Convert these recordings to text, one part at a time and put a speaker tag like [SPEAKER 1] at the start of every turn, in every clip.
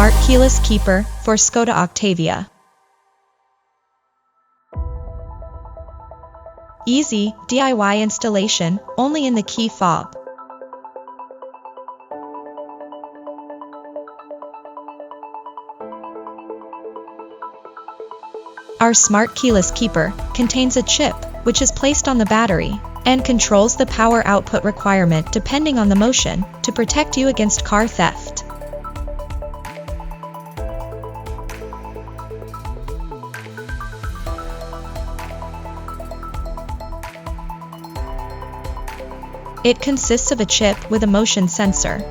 [SPEAKER 1] Smart Keyless Keeper for Skoda Octavia. Easy, DIY installation, only in the key fob. Our Smart Keyless Keeper contains a chip, which is placed on the battery, and controls the power output requirement depending on the motion, to protect you against car theft. It consists of a chip with a motion sensor.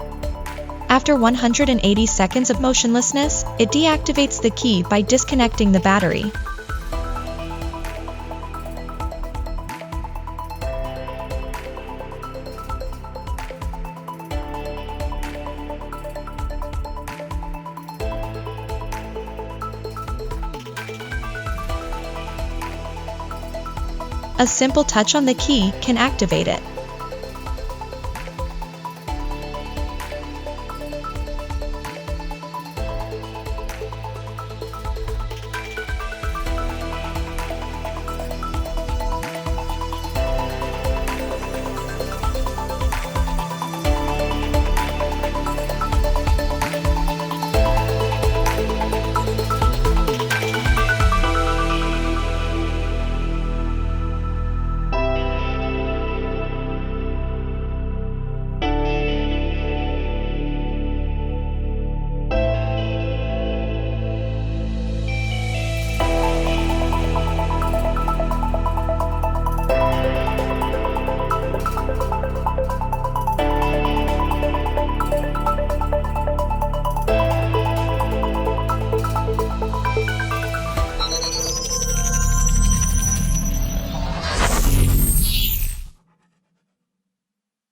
[SPEAKER 1] After 180 seconds of motionlessness, it deactivates the key by disconnecting the battery. A simple touch on the key can activate it.